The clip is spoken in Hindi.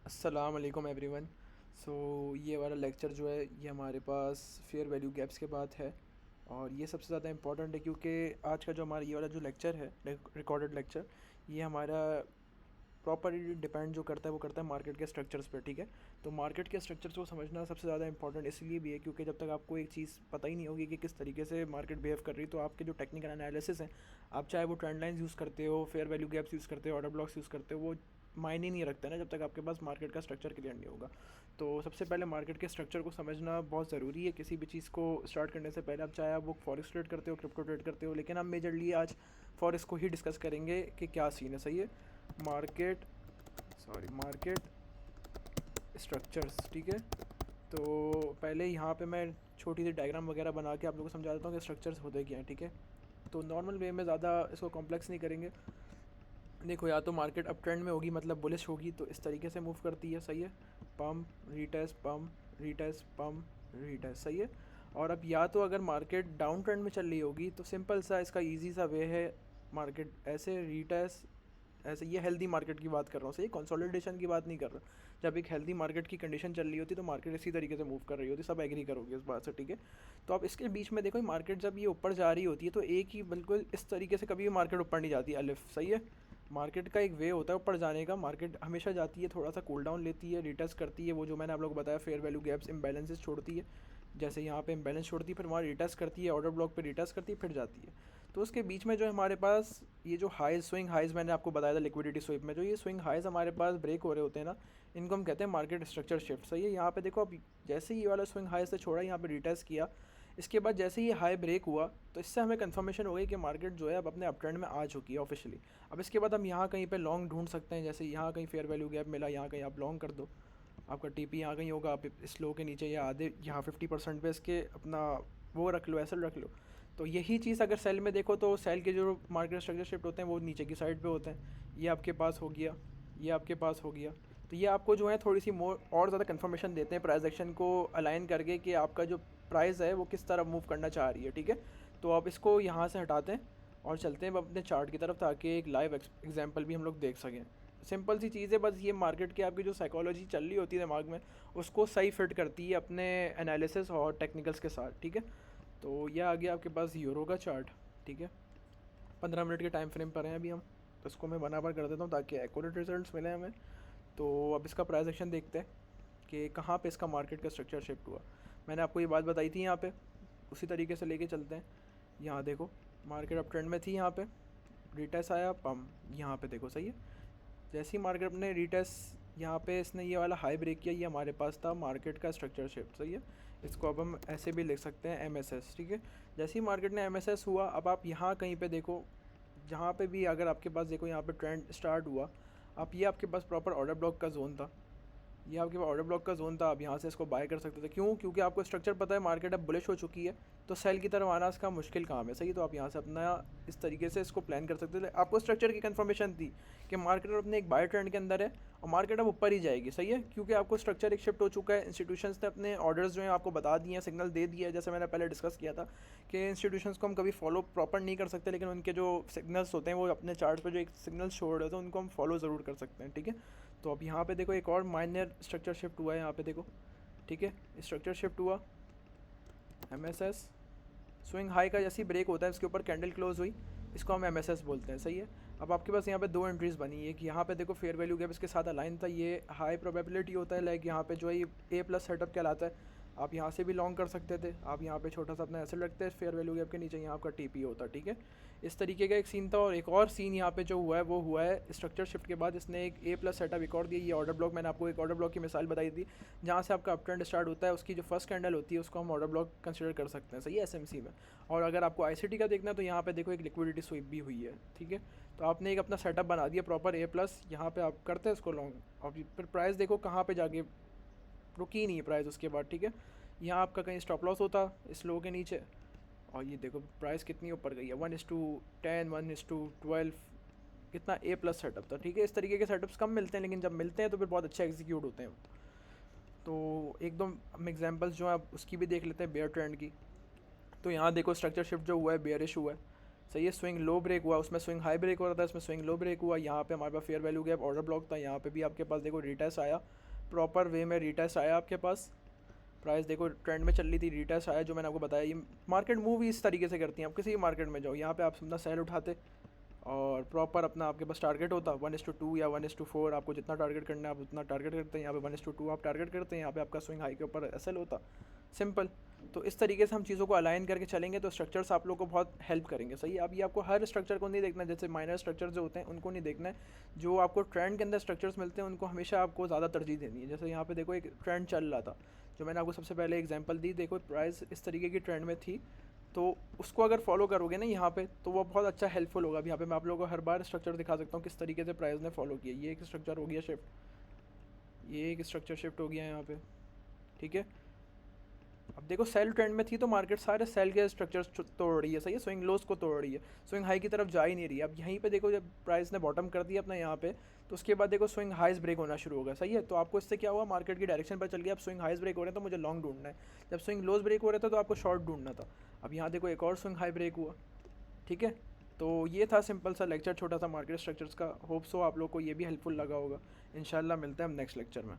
अस्सलाम वालेकुम एवरीवन। सो ये वाला लेक्चर जो है ये हमारे पास फेयर वैल्यू गैप्स के बाद है और ये सबसे ज़्यादा इम्पॉर्टेंट है क्योंकि आज का जो हमारा ये वाला जो लेक्चर है रिकॉर्डेड लेक्चर, ये हमारा प्रॉपरली डिपेंड जो करता है वो करता है मार्केट के स्ट्रक्चर्स पर। ठीक है, तो मार्केट के स्ट्रक्चर्स को समझना सबसे ज़्यादा इंपॉर्टेंट इसलिए भी है क्योंकि जब तक आपको एक चीज़ पता ही नहीं होगी कि किस तरीके से मार्केट बिहेव कर रही है, तो आपके जो टेक्निकल एनालिसिस हैं, आप चाहे वो ट्रेंड लाइन्स यूज़ करते हो, फेयर वैल्यू गैप्स यूज़ करते हो, ऑर्डर ब्लॉक्स यूज़ करते हो, वो मायने नहीं रखता ना जब तक आपके पास मार्केट का स्ट्रक्चर क्लियर नहीं होगा। तो सबसे पहले मार्केट के स्ट्रक्चर को समझना बहुत ज़रूरी है किसी भी चीज़ को स्टार्ट करने से पहले। आप चाहे आप वो फॉरेक्स ट्रेड करते हो, क्रिप्टो ट्रेड करते हो, लेकिन हम मेजरली आज फॉरेक्स को ही डिस्कस करेंगे कि क्या सीन है। सही है, मार्केट मार्केट स्ट्रक्चर्स। ठीक है, तो पहले यहाँ पे मैं छोटी सी डायग्राम वगैरह बना के आप लोगों को समझा देता हूँ कि स्ट्रक्चर्स होते क्या हैं। ठीक है, तो नॉर्मल वे में ज़्यादा इसको कॉम्प्लेक्स नहीं करेंगे। देखो, या तो मार्केट अप ट्रेंड में होगी मतलब बुलिश होगी तो इस तरीके से मूव करती है। सही है, pump retest pump retest pump retest. सही है, और अब या तो अगर मार्केट डाउन ट्रेंड में चल रही होगी तो सिंपल सा इसका इजी सा वे है, मार्केट ऐसे रीटेस्ट ऐसे, ये हेल्दी मार्केट की बात कर रहा हूँ, सही, कंसोलिडेशन की बात नहीं कर रहा। जब एक हेल्दी मार्केट की कंडीशन चल रही होती तो मार्केट इसी तरीके से मूव कर रही होती, सब एग्री करोगे इस बात से। ठीक है, तो अब इसके बीच में देखो, मार्केट जब ये ऊपर जा रही होती है तो एक ही बिल्कुल इस तरीके से कभी भी मार्केट ऊपर नहीं जाती अलिफ। सही है, मार्केट का एक वे होता है ऊपर जाने का। मार्केट हमेशा जाती है, थोड़ा सा कूल डाउन लेती है, रिटेस्ट करती है, वो जो मैंने आप लोग को बताया फेयर वैल्यू गैप्स इम्बैलेंसेस छोड़ती है, जैसे यहाँ पे इम्बैलेंस छोड़ती है, फिर वहाँ रिटेस्ट करती है, ऑर्डर ब्लॉक पे रिटेस्ट करती है, फिर जाती है। तो उसके बीच में जो हमारे पास ये जो हाई स्विंग हाइज मैंने आपको बताया था लिक्विडिटी स्विप में, जो ये स्विंग हाइज हमारे पास ब्रेक हो रहे होते हैं ना, इनको हम कहते हैं मार्केट स्ट्रक्चर शिफ्ट। सही है, यहाँ पे देखो, अब जैसे ही ये वाला स्विंग हाई से छोड़ा, यहाँ पे रिटेस्ट किया, इसके बाद जैसे ही हाई ब्रेक हुआ तो इससे हमें कंफर्मेशन हो गई कि मार्केट जो है अब अपने अप ट्रेंड में आ चुकी है ऑफिशियली। अब इसके बाद हम यहाँ कहीं पे लॉन्ग ढूंढ सकते हैं, जैसे यहाँ कहीं फेयर वैल्यू गैप मिला, यहाँ कहीं आप लॉन्ग कर दो, आपका टीपी यहाँ कहीं होगा, आप इस लो के नीचे या आधे यहाँ 50% पे इसके अपना वो रख लो, ऐसा रख लो। तो यही चीज़ अगर सेल में देखो तो सेल के जो मार्केट स्ट्रक्चर शिफ्ट होते हैं वो नीचे की साइड पे होते हैं। ये आपके पास हो गया, ये आपके पास हो गया। तो ये आपको जो है थोड़ी सी मोर और ज़्यादा कंफर्मेशन देते हैं प्राइस एक्शन को अलाइन करके कि आपका जो प्राइस है वो किस तरफ मूव करना चाह रही है। ठीक है, तो आप इसको यहाँ से हटाते हैं और चलते हैं अपने चार्ट की तरफ, ताकि एक लाइव एग्जाम्पल भी हम लोग देख सकें। सिंपल सी चीज़ है, बस ये मार्केट की आपकी जो साइकोलॉजी चल रही होती है दिमाग में, उसको सही फिट करती है अपने एनालिसिस और टेक्निकल्स के साथ। ठीक है, तो यह आ गया आपके पास यूरो का चार्ट। ठीक है, 15 मिनट के टाइम फ्रेम पर हैं अभी हम, तो इसको मैं बराबर कर देता हूँ ताकि एक्यूरेट रिजल्ट्स मिले हमें। तो अब इसका प्राइस एक्शन देखते हैं कि कहाँ पे इसका मार्केट का स्ट्रक्चर शिफ्ट हुआ। मैंने आपको ये बात बताई थी यहाँ पे, उसी तरीके से लेके चलते हैं। यहाँ देखो, मार्केट अप ट्रेंड में थी, यहाँ पे रिटेस्ट आया, पम यहाँ पे देखो। सही है, जैसे ही मार्केट ने रिटेस्ट यहाँ पे इसने ये वाला हाई ब्रेक किया, ये हमारे पास था मार्केट का स्ट्रक्चर शिफ्ट। सही है, इसको अब हम ऐसे भी लिख सकते हैं एमएसएस। ठीक है, जैसे ही मार्केट ने एमएसएस हुआ, अब आप यहाँ कहीं पे देखो, जहाँ पे भी अगर आपके पास देखो यहाँ पे ट्रेंड स्टार्ट हुआ, आप ये आपके पास प्रॉपर ऑर्डर ब्लॉक का जोन था, ये आपके पास ऑर्डर ब्लॉक का जोन था। आप यहाँ से इसको बाय कर सकते थे, क्यों? क्योंकि आपको स्ट्रक्चर पता है मार्केट अब बुलिश हो चुकी है, तो सेल की तरफ आना इसका मुश्किल काम है। सही, तो आप यहाँ से अपना इस तरीके से इसको प्लान कर सकते थे। आपको स्ट्रक्चर की कंफर्मेशन थी कि मार्केट अपने एक बाय ट्रेंड के अंदर है और मार्केट अब ऊपर ही जाएगी। सही है, क्योंकि आपको स्ट्रक्चर एक शिफ्ट हो चुका है, इंस्टीट्यूशंस ने अपने ऑर्डर्स जो हैं आपको बता दिए हैं, सिग्नल दे दिया है। जैसे मैंने पहले डिस्कस किया था कि इंस्टीट्यूशंस को हम कभी फॉलो प्रॉपर नहीं कर सकते, लेकिन उनके जो सिग्नल्स होते हैं वो अपने चार्ट पर जो एक सिग्नल छोड़ रहे थे उनको हम फॉलो ज़रूर कर सकते हैं। ठीक है, तो अब यहाँ पे देखो एक और माइनर स्ट्रक्चर शिफ्ट हुआ है, यहाँ पे देखो। ठीक है, स्ट्रक्चर शिफ्ट हुआ, एमएसएस स्विंग हाई का जैसी ब्रेक होता है इसके ऊपर कैंडल क्लोज हुई, इसको हम एमएसएस बोलते हैं। सही है, अब आपके पास यहाँ पे दो एंट्रीज बनी है कि यहाँ पे देखो फेयर वैल्यू गैप इसके साथ अलाइन था, ये हाई प्रोबेबिलिटी होता है, लाइक यहाँ पे जो है ये ए प्लस सेटअप कहलाता है। आप यहाँ से भी लॉन्ग कर सकते थे, आप यहाँ पे छोटा सा अपना एसेट रखते हैं फेयर वैल्यू गैप के नीचे, यहाँ आपका टीपी होता। ठीक है, इस तरीके का एक सीन था। और एक और सीन यहाँ पे जो हुआ है वो हुआ है स्ट्रक्चर शिफ्ट के बाद इसने एक ए प्लस सेटअप एक और दिया। ये ऑर्डर ब्लॉक, मैंने आपको एक ऑर्डर ब्लॉक की मिसाल बताई थी, जहाँ से आपका अप ट्रेंड स्टार्ट होता है, उसकी जो फर्स्ट कैंडल होती है उसको हम ऑर्डर ब्लॉक कंसिडर कर सकते हैं। सही है, एसएमसी में। और अगर आपको आईसीटी का देखना है तो यहाँ पे देखो एक लिक्विडिटी स्वीप भी हुई है। ठीक है, तो आपने एक अपना सेटअप बना दिया प्रॉपर ए प्लस, यहाँ पे आप करते हैं इसको लॉन्ग, और फिर प्राइस देखो कहाँ पे जाके रुकी नहीं है प्राइस उसके बाद। ठीक है, यहाँ आपका कहीं स्टॉप लॉस होता इस लो के नीचे, और ये देखो प्राइस कितनी ऊपर गई है, 1:10, 1:12, कितना ए प्लस सेटअप था। ठीक है, इस तरीके के सेटअप्स कम मिलते हैं, लेकिन जब मिलते हैं तो फिर बहुत अच्छे एग्जीक्यूट होते हैं। तो एक दो हम एग्जांपल्स जो है उसकी भी देख लेते हैं बेयर ट्रेंड की। तो यहाँ देखो स्ट्रक्चर शिफ्ट जो हुआ है बेयरिश हुआ है, सही है। स्विंग लो ब्रेक हुआ, उसमें स्विंग हाई ब्रेक हो रहा था, इसमें स्विंग लो ब्रेक हुआ। यहाँ पे हमारे पास fair value gap order block था, यहाँ पे भी आपके पास देखो रिटेस्ट आया, प्रॉपर वे में रिटेस्ट आया आपके पास। प्राइस देखो ट्रेंड में चल रही थी, रिटेस्ट आया, जो मैंने आपको बताया। ये मार्केट मूव ही इस तरीके से करती हैं। आप किसी भी मार्केट में जाओ, यहाँ पे आप अपना सेल उठाते और प्रॉपर अपना आपके पास टारगेट होता 1:2 या 1:4, आपको जितना टारगेट करना है आप उतना टारगेट करते हैं। यहाँ पे 1:2 आप टारगेट करते हैं, यहाँ पे आपका स्विंग हाई के ऊपर एसएल होता। सिंपल। तो इस तरीके से हम चीज़ों को अलाइन करके चलेंगे तो स्ट्रक्चर्स आप लोग को बहुत हेल्प करेंगे। सही है। अब ये आपको हर स्ट्रक्चर को नहीं देखना है, जैसे माइनर स्ट्रक्चर जो होते हैं उनको नहीं देखना है। जो आपको ट्रेंड के अंदर स्ट्रक्चर्स मिलते हैं उनको हमेशा आपको ज़्यादा तरजीह देनी है। जैसे यहाँ पे देखो एक ट्रेंड चल रहा था, जो मैंने आपको सबसे पहले एग्जांपल दी, देखो प्राइस इस तरीके की ट्रेंड में थी, तो उसको अगर फॉलो करोगे ना यहाँ पे तो वो बहुत अच्छा हेल्पफुल होगा। अब यहाँ पे मैं आप लोगों को हर बार स्ट्रक्चर दिखा सकता हूँ किस तरीके से प्राइस ने फॉलो किया। ये एक स्ट्रक्चर हो गया शिफ्ट, ये एक स्ट्रक्चर शिफ्ट हो गया यहाँ पे, ठीक है। अब देखो सेल ट्रेंड में थी तो मार्केट सारे सेल के स्ट्रक्चर्स तोड़ रही है। सही है। स्विंग लोस को तोड़ रही है, स्विंग हाई की तरफ जा ही नहीं रही है। अब यहीं पे देखो जब प्राइस ने बॉटम कर दिया अपना यहाँ पे, तो उसके बाद देखो स्विंग हाइज ब्रेक होना शुरू होगा। सही है। तो आपको इससे क्या हुआ, मार्केट की डायरेक्शन पर चल गया। अब स्विंग हाइज ब्रेक हो रहे हैं तो मुझे लॉन्ग ढूंढना है, जब स्विंग लोस ब्रेक हो रहे थे तो आपको शॉर्ट ढूंढना था। अब यहाँ देखो एक और स्विंग हाई ब्रेक हुआ, ठीक है। तो ये था सिंपल सा लेक्चर, छोटा सा मार्केट स्ट्रक्चर्स का। होप सो आप लोग को ये भी हेल्पफुल लगा होगा। इंशाल्लाह मिलते हैं हम नेक्स्ट लेक्चर में।